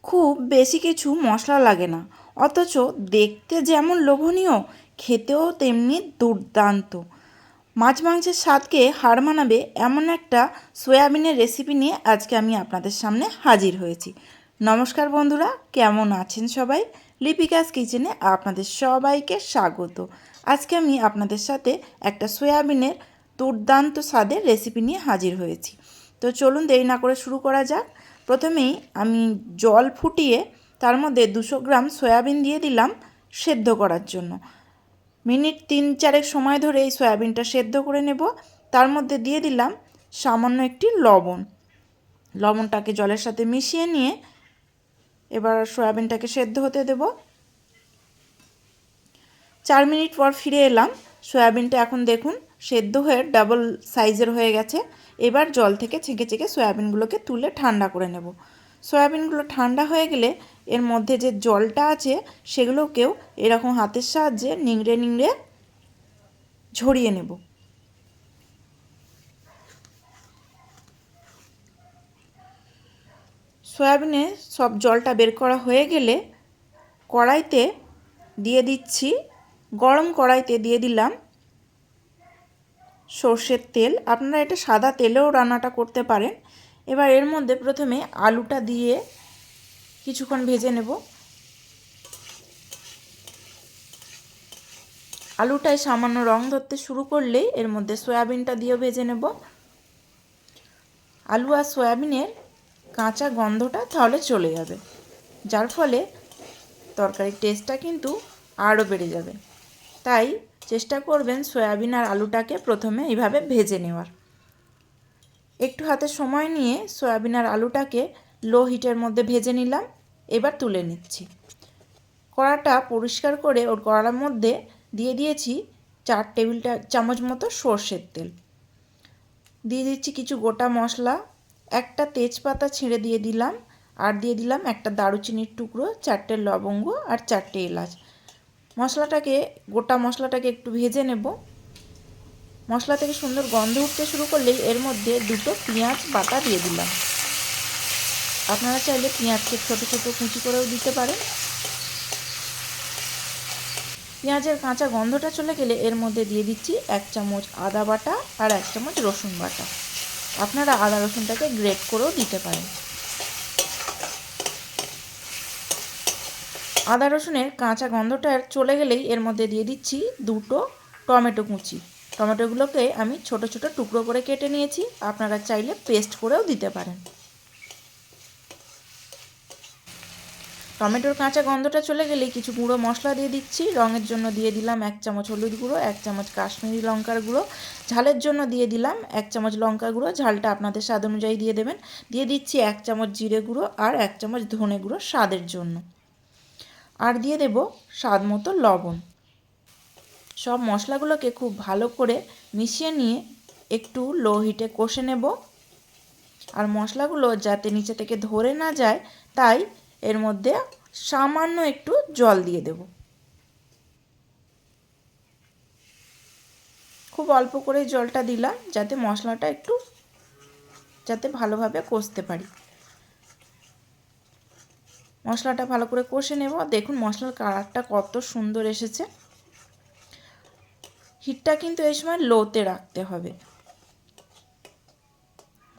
খুব বেশি কিছু মশলা লাগে না, অথচ দেখতে যেমন লোভনীয়, খেতেও তেমনি দুর্দান্ত। মাছ মাংসের স্বাদকে হার মানাবে এমন একটা সয়াবিনের রেসিপি নিয়ে আজকে আমি আপনাদের সামনে হাজির হয়েছি। নমস্কার বন্ধুরা, কেমন আছেন সবাই? লিপিকাস কিচেনে আপনাদের সবাইকে স্বাগত। আজকে আমি আপনাদের সাথে একটা সয়াবিনের দুর্দান্ত স্বাদের রেসিপি নিয়ে হাজির হয়েছি। তো চলুন দেরি না করে শুরু করা যাক। প্রথমেই আমি জল ফুটিয়ে তার মধ্যে 200 গ্রাম সয়াবিন দিয়ে দিলাম সেদ্ধ করার জন্য। মিনিট 3-4 সময় ধরে এই সয়াবিনটা সেদ্ধ করে নেব। তার মধ্যে দিয়ে দিলাম সামান্য একটি লবণ। লবণটাকে জলের সাথে মিশিয়ে নিয়ে এবার সয়াবিনটাকে সেদ্ধ হতে দেব। 4 মিনিট পর ফিরে এলাম। সয়াবিনটা এখন দেখুন সেদ্ধ হয়ে ডাবল সাইজের হয়ে গেছে। এবার জল থেকে ছেঁকে ছেঁকে সয়াবিনগুলোকে তুলে ঠান্ডা করে নেব। সয়াবিনগুলো ঠান্ডা হয়ে গেলে এর মধ্যে যে জলটা আছে সেগুলোকেও এরকম হাতের সাহায্যে নিংড়ে নিংড়ে ঝরিয়ে নেব। সয়াবিনে সব জলটা বের করা হয়ে গেলে কড়াইতে দিয়ে দিচ্ছি, গরম কড়াইতে দিয়ে দিলাম সর্ষের তেল। আপনারা এটা সাদা তেলেও রান্নাটা করতে পারেন। এবার এর মধ্যে প্রথমে আলুটা দিয়ে কিছুক্ষণ ভেজে নেব। আলুটায় সামান্য রং ধরতে শুরু করলেই এর মধ্যে সয়াবিনটা দিয়েও ভেজে নেব। আলু আর সয়াবিনের কাঁচা গন্ধটা তাহলে চলে যাবে, যার ফলে তরকারির টেস্টটা কিন্তু আরও বেড়ে যাবে। তাই চেষ্টা করবেন সয়াবিন আর আলুটাকে প্রথমে এইভাবে ভেজে নেওয়ার। একটু হাতে সময় নিয়ে সয়াবিন আর আলুটাকে লো হিটের মধ্যে ভেজে নিলাম। এবার তুলে নিচ্ছি। কড়াটা পরিষ্কার করে ওর কড়ার মধ্যে দিয়ে দিয়েছি 4 টেবিল চামচ মতো সর্ষের তেল। দিয়ে দিচ্ছি কিছু গোটা মশলা, একটা তেজপাতা ছিঁড়ে দিয়ে দিলাম, আর দিয়ে দিলাম একটা দারুচিনির টুকরো, 4টে লবঙ্গ আর 4টে এলাচ। গোটা মশলাটাকে একটু ভেজে নেব। মশলা থেকে সুন্দর গন্ধ উঠতে শুরু করলেই এর মধ্যে 2টো পেঁয়াজ বাটা দিয়ে দিলাম। আপনারা চাইলে পেঁয়াজকে ছোটো ছোটো কুচি করেও দিতে পারেন। পেঁয়াজের কাঁচা গন্ধটা চলে গেলে এর মধ্যে দিয়ে দিচ্ছি 1 চামচ আদা বাটা আর 1 চামচ রসুন বাটা। আপনারা আদা রসুনটাকে গ্রেট করেও দিতে পারেন। আদা রসুনের কাঁচা গন্ধটা চলে গেলেই এর মধ্যে দিয়ে দিচ্ছি 2টো টমেটো কুচি। টমেটোগুলোকে আমি ছোট ছোট টুকরো করে কেটে নিয়েছি, আপনারা চাইলে পেস্ট করেও দিতে পারেন। টমেটোর কাঁচা গন্ধটা চলে গেলেই কিছু গুঁড়ো মশলা দিয়ে দিচ্ছি। রঙের জন্য দিয়ে দিলাম 1 চামচ হলুদ গুঁড়ো, 1 চামচ কাশ্মীরি লঙ্কার গুঁড়ো, ঝালের জন্য দিয়ে দিলাম 1 চামচ লঙ্কার গুঁড়ো, ঝালটা আপনাদের স্বাদ অনুযায়ী দিয়ে দেবেন। দিয়ে দিচ্ছি 1 চামচ জিরে গুঁড়ো আর 1 চামচ ধনে গুঁড়ো স্বাদের জন্য, আর দিয়ে দেব স্বাদ মতো লবণ। সব মশলাগুলোকে খুব ভালো করে মিশিয়ে নিয়ে একটু লো হিটে কষে নেব। আর মশলাগুলো যাতে নিচে থেকে ধরে না যায় তাই এর মধ্যে সামান্য একটু জল দিয়ে দেব। খুব অল্প করে জলটা দিলাম যাতে মশলাটা যাতে ভালোভাবে কষতে পারি। মশলাটা ভালো করে কষে নেব। দেখুন মশলার কালারটা কত সুন্দর এসেছে। হিটটা কিন্তু এই সময় লোতে রাখতে হবে।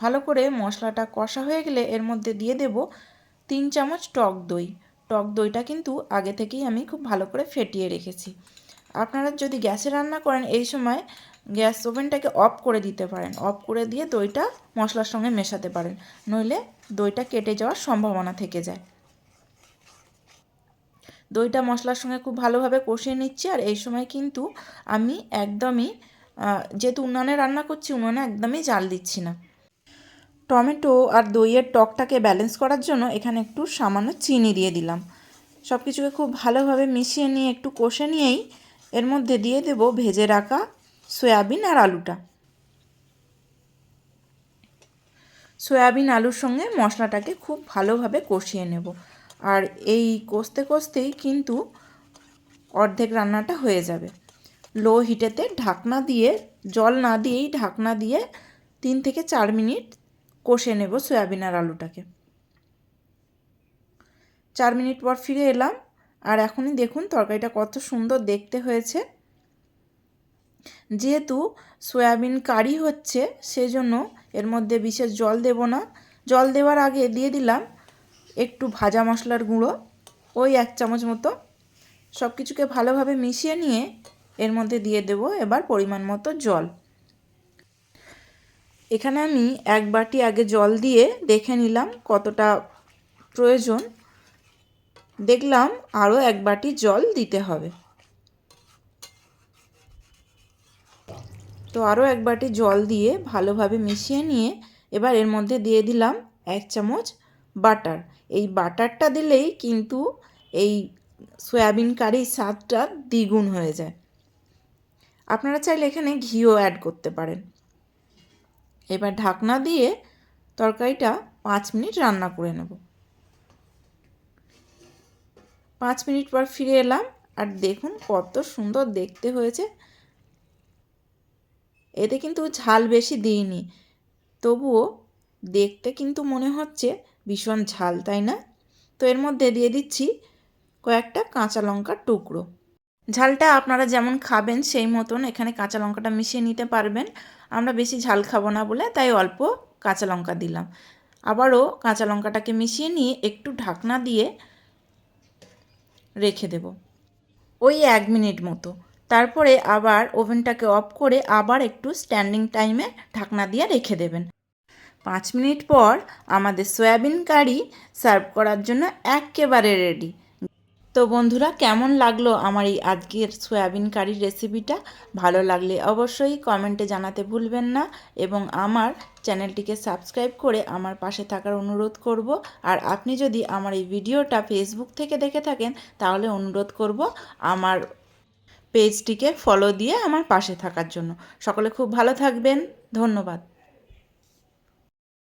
ভালো করে মশলাটা কষা হয়ে গেলে এর মধ্যে দিয়ে দেব 3 চামচ টক দই। টক দইটা কিন্তু আগে থেকেই আমি খুব ভালো করে ফেটিয়ে রেখেছি। আপনারা যদি গ্যাসে রান্না করেন এই সময় গ্যাস ওভেনটাকে অফ করে দিতে পারেন। অফ করে দিয়ে দইটা মশলার সঙ্গে মেশাতে পারেন, নইলে দইটা কেটে যাওয়ার সম্ভাবনা থেকে যায়। দইটা মশলার সঙ্গে খুব ভালোভাবে কষিয়ে নিচ্ছি। আর এই সময় কিন্তু আমি একদমই যেহেতু উনুনে রান্না করছি, উনুনে একদমই জাল দিচ্ছি না। টমেটো আর দইয়ের টকটাকে ব্যালেন্স করার জন্য এখানে একটু সামান্য চিনি দিয়ে দিলাম। সব কিছুকে খুব ভালোভাবে মিশিয়ে নিয়ে একটু কষে নিয়েই এর মধ্যে দিয়ে দেব ভেজে রাখা সয়াবিন আর আলুটা। সয়াবিন আলুর সঙ্গে মশলাটাকে খুব ভালোভাবে কষিয়ে নেব। আর এই কষতে কষতেই কিন্তু অর্ধেক রান্নাটা হয়ে যাবে। লো হিটেতে ঢাকনা দিয়ে, জল না দিয়েই ঢাকনা দিয়ে 3 থেকে 4 মিনিট কষে নেব সয়াবিন আর আলুটাকে। 4 মিনিট পর ফিরে এলাম, আর এখনই দেখুন তরকারিটা কত সুন্দর দেখতে হয়েছে। যেহেতু সয়াবিন কারি হচ্ছে সেজন্য এর মধ্যে বিশেষ জল দেব না। জল দেওয়ার আগে দিয়ে দিলাম একটু ভাজা মশলার গুঁড়ো, ওই 1 চামচ মতো। সব কিছুকে ভালোভাবে মিশিয়ে নিয়ে এর মধ্যে দিয়ে দেব এবার পরিমাণ মতো জল। এখানে আমি 1 বাটি আগে জল দিয়ে দেখে নিলাম কতটা প্রয়োজন। দেখলাম আরও 1 বাটি জল দিতে হবে। তো আরও 1 বাটি জল দিয়ে ভালোভাবে মিশিয়ে নিয়ে এবার এর মধ্যে দিয়ে দিলাম 1 চামচ বাটার। এই বাটারটা দিলেই কিন্তু এই সয়াবিন কারির স্বাদটা দ্বিগুণ হয়ে যায়। আপনারা চাইলে এখানে ঘিও অ্যাড করতে পারেন। এবার ঢাকনা দিয়ে তরকারিটা 5 মিনিট রান্না করে নেব। 5 মিনিট পর ফিরে এলাম, আর দেখুন কত সুন্দর দেখতে হয়েছে। এতে কিন্তু ঝাল বেশি দিইনি, তবুও দেখতে কিন্তু মনে হচ্ছে ভীষণ ঝাল, তাই না? তো এর মধ্যে দিয়ে দিচ্ছি কয়েকটা কাঁচা লঙ্কার টুকরো। ঝালটা আপনারা যেমন খাবেন সেই মতন এখানে কাঁচা লঙ্কাটা মিশিয়ে নিতে পারবেন। আমরা বেশি ঝাল খাবো না বলে তাই অল্প কাঁচা লঙ্কা দিলাম। আবারও কাঁচা লঙ্কাটাকে মিশিয়ে নিয়ে একটু ঢাকনা দিয়ে রেখে দেব ওই 1 মিনিট মতো। তারপরে আবার ওভেনটাকে অফ করে আবার একটু স্ট্যান্ডিং টাইমে ঢাকনা দিয়ে রেখে দেবেন। 5 মিনিট পর আমাদের সয়াবিন কারি সার্ভ করার জন্য একেবারে রেডি। তো বন্ধুরা, কেমন লাগলো আমার এই আজকের সয়াবিন কারির রেসিপিটা? ভালো লাগলে অবশ্যই কমেন্টে জানাতে ভুলবেন না, এবং আমার চ্যানেলটিকে সাবস্ক্রাইব করে আমার পাশে থাকার অনুরোধ করব। আর আপনি যদি আমার এই ভিডিওটা ফেসবুক থেকে দেখে থাকেন তাহলে অনুরোধ করব আমার পেজটিকে ফলো দিয়ে আমার পাশে থাকার জন্য। সকলে খুব ভালো থাকবেন। ধন্যবাদ।